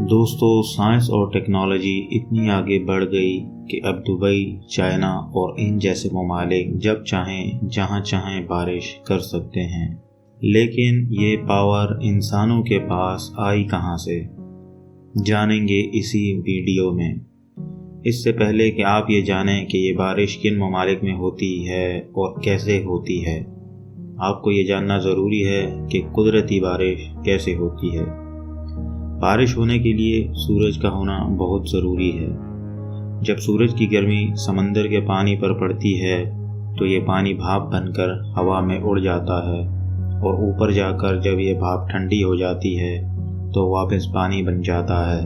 دوستو، سائنس اور ٹیکنالوجی اتنی آگے بڑھ گئی کہ اب دبئی، چائنا اور ان جیسے ممالک جب چاہیں جہاں چاہیں بارش کر سکتے ہیں۔ لیکن یہ پاور انسانوں کے پاس آئی کہاں سے؟ جانیں گے اسی ویڈیو میں۔ اس سے پہلے کہ آپ یہ جانیں کہ یہ بارش کن ممالک میں ہوتی ہے اور کیسے ہوتی ہے، آپ کو یہ جاننا ضروری ہے کہ قدرتی بارش کیسے ہوتی ہے۔ بارش ہونے کے لیے سورج کا ہونا بہت ضروری ہے۔ جب سورج کی گرمی سمندر کے پانی پر پڑتی ہے تو یہ پانی بھاپ بن کر ہوا میں اڑ جاتا ہے، اور اوپر جا کر جب یہ بھاپ ٹھنڈی ہو جاتی ہے تو واپس پانی بن جاتا ہے۔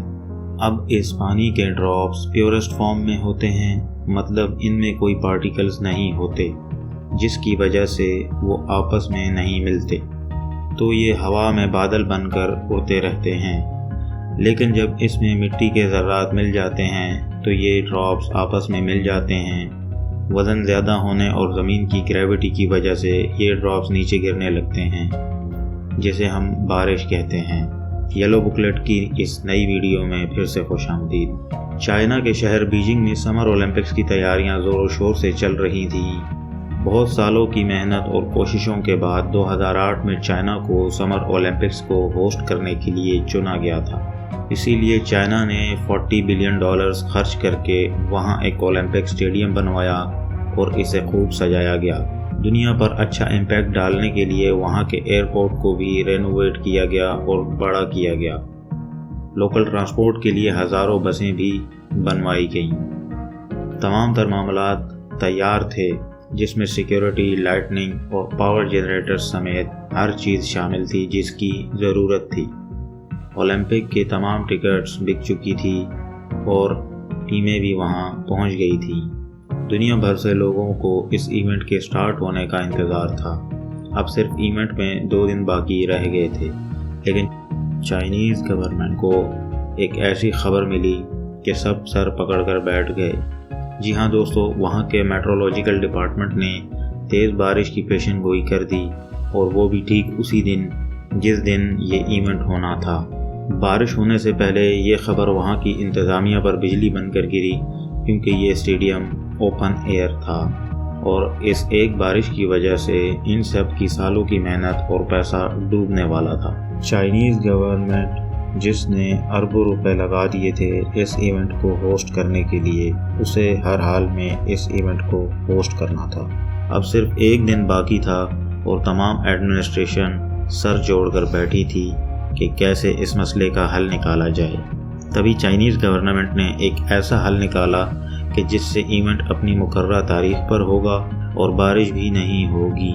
اب اس پانی کے ڈراپس پیورسٹ فارم میں ہوتے ہیں، مطلب ان میں کوئی پارٹیکلز نہیں ہوتے، جس کی وجہ سے وہ آپس میں نہیں ملتے، تو یہ ہوا میں بادل بن کر اڑتے رہتے ہیں۔ لیکن جب اس میں مٹی کے ذرات مل جاتے ہیں تو یہ ڈراپس آپس میں مل جاتے ہیں۔ وزن زیادہ ہونے اور زمین کی گریوٹی کی وجہ سے یہ ڈراپس نیچے گرنے لگتے ہیں، جسے ہم بارش کہتے ہیں۔ یلو بکلیٹ کی اس نئی ویڈیو میں پھر سے خوش آمدید۔ چائنا کے شہر بیجنگ میں سمر اولمپکس کی تیاریاں زور و شور سے چل رہی تھیں۔ بہت سالوں کی محنت اور کوششوں کے بعد 2008 میں چائنا کو سمر اولمپکس کو ہوسٹ کرنے کے لیے چنا گیا تھا۔ اسی لیے چائنا نے $40 بلین خرچ کر کے وہاں ایک اولمپک اسٹیڈیم بنوایا اور اسے خوب سجایا گیا۔ دنیا پر اچھا امپیکٹ ڈالنے کے لیے وہاں کے ایئرپورٹ کو بھی رینوویٹ کیا گیا اور بڑا کیا گیا۔ لوکل ٹرانسپورٹ کے لیے ہزاروں بسیں بھی بنوائی گئیں۔ تمام تر معاملات تیار تھے، جس میں سیکیورٹی، لائٹننگ اور پاور جنریٹر سمیت ہر چیز شامل تھی جس کی ضرورت تھی۔ اولمپک کے تمام ٹکٹس بک چکی تھی اور ٹیمیں بھی وہاں پہنچ گئی تھیں۔ دنیا بھر سے لوگوں کو اس ایونٹ کے سٹارٹ ہونے کا انتظار تھا۔ اب صرف ایونٹ میں 2 دن باقی رہ گئے تھے، لیکن چائنیز گورنمنٹ کو ایک ایسی خبر ملی کہ سب سر پکڑ کر بیٹھ گئے۔ جی ہاں دوستو، وہاں کے میٹرولوجیکل ڈپارٹمنٹ نے تیز بارش کی پیشن گوئی کر دی، اور وہ بھی ٹھیک اسی دن جس دن یہ ایونٹ ہونا تھا۔ بارش ہونے سے پہلے یہ خبر وہاں کی انتظامیہ پر بجلی بن کر گری، کیونکہ یہ اسٹیڈیم اوپن ایئر تھا، اور اس ایک بارش کی وجہ سے ان سب کی سالوں کی محنت اور پیسہ ڈوبنے والا تھا۔ چائنیز گورنمنٹ، جس نے اربوں روپے لگا دیے تھے اس ایونٹ کو ہوسٹ کرنے کے لیے، اسے ہر حال میں اس ایونٹ کو ہوسٹ کرنا تھا۔ اب صرف 1 دن باقی تھا اور تمام ایڈمنسٹریشن سر جوڑ کر بیٹھی تھی کہ کیسے اس مسئلے کا حل نکالا جائے۔ تبھی چائنیز گورنمنٹ نے ایک ایسا حل نکالا کہ جس سے ایونٹ اپنی مقررہ تاریخ پر ہوگا اور بارش بھی نہیں ہوگی۔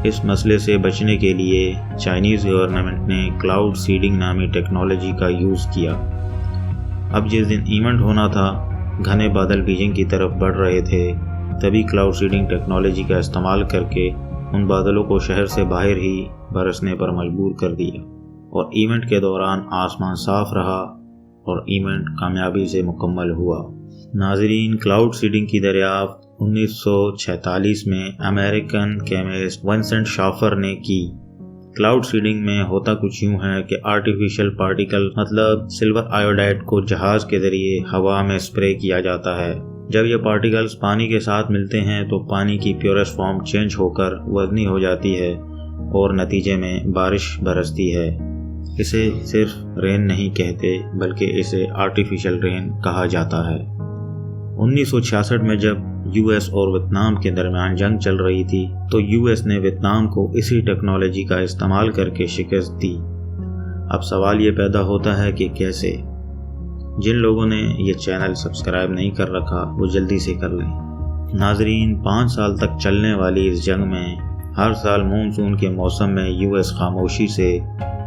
اس مسئلے سے بچنے کے لیے چائنیز گورنمنٹ نے کلاؤڈ سیڈنگ نامی ٹیکنالوجی کا یوز کیا۔ اب جس دن ایونٹ ہونا تھا، گھنے بادل بیجنگ کی طرف بڑھ رہے تھے، تبھی کلاؤڈ سیڈنگ ٹیکنالوجی کا استعمال کر کے ان بادلوں کو شہر سے باہر ہی برسنے پر مجبور کر دیا، اور ایونٹ کے دوران آسمان صاف رہا اور ایونٹ کامیابی سے مکمل ہوا۔ ناظرین، کلاؤڈ سیڈنگ کی دریافت 1946 میں امریکن کیمسٹ ونسنٹ شافر نے کی۔ کلاؤڈ سیڈنگ میں ہوتا کچھ یوں ہے کہ آرٹیفیشل پارٹیکل مطلب سلور آیوڈائڈ کو جہاز کے ذریعے ہوا میں اسپرے کیا جاتا ہے۔ جب یہ پارٹیکلز پانی کے ساتھ ملتے ہیں تو پانی کی پیورسٹ فارم چینج ہو کر وزنی ہو جاتی ہے اور نتیجے میں بارش برستی ہے۔ اسے صرف رین نہیں کہتے، بلکہ اسے آرٹیفیشل رین کہا جاتا ہے۔ 1966 میں جب US اور ویتنام کے درمیان جنگ چل رہی تھی تو US نے ویتنام کو اسی ٹیکنالوجی کا استعمال کر کے شکست دی۔ اب سوال یہ پیدا ہوتا ہے کہ کیسے؟ جن لوگوں نے یہ چینل سبسکرائب نہیں کر رکھا وہ جلدی سے کر لیں۔ ناظرین، 5 سال تک چلنے والی اس جنگ میں ہر سال مونسون کے موسم میں US خاموشی سے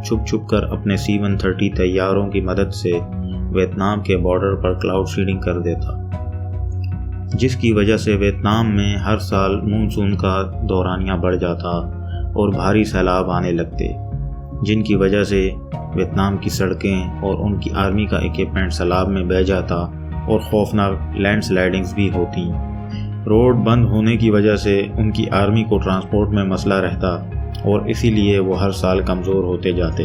چھپ چھپ کر اپنے C-130 طیاروں کی مدد سے ویتنام کے بارڈر پر کلاؤڈ سیڈنگ کر دیتا، جس کی وجہ سے ویتنام میں ہر سال مونسون کا دورانیہ بڑھ جاتا اور بھاری سیلاب آنے لگتے، جن کی وجہ سے ویتنام کی سڑکیں اور ان کی آرمی کا ایکوپمنٹ سیلاب میں بہہ جاتا اور خوفناک لینڈ سلائڈنگز بھی ہوتی۔ روڈ بند ہونے کی وجہ سے ان کی آرمی کو ٹرانسپورٹ میں مسئلہ رہتا اور اسی لیے وہ ہر سال کمزور ہوتے جاتے۔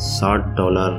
$60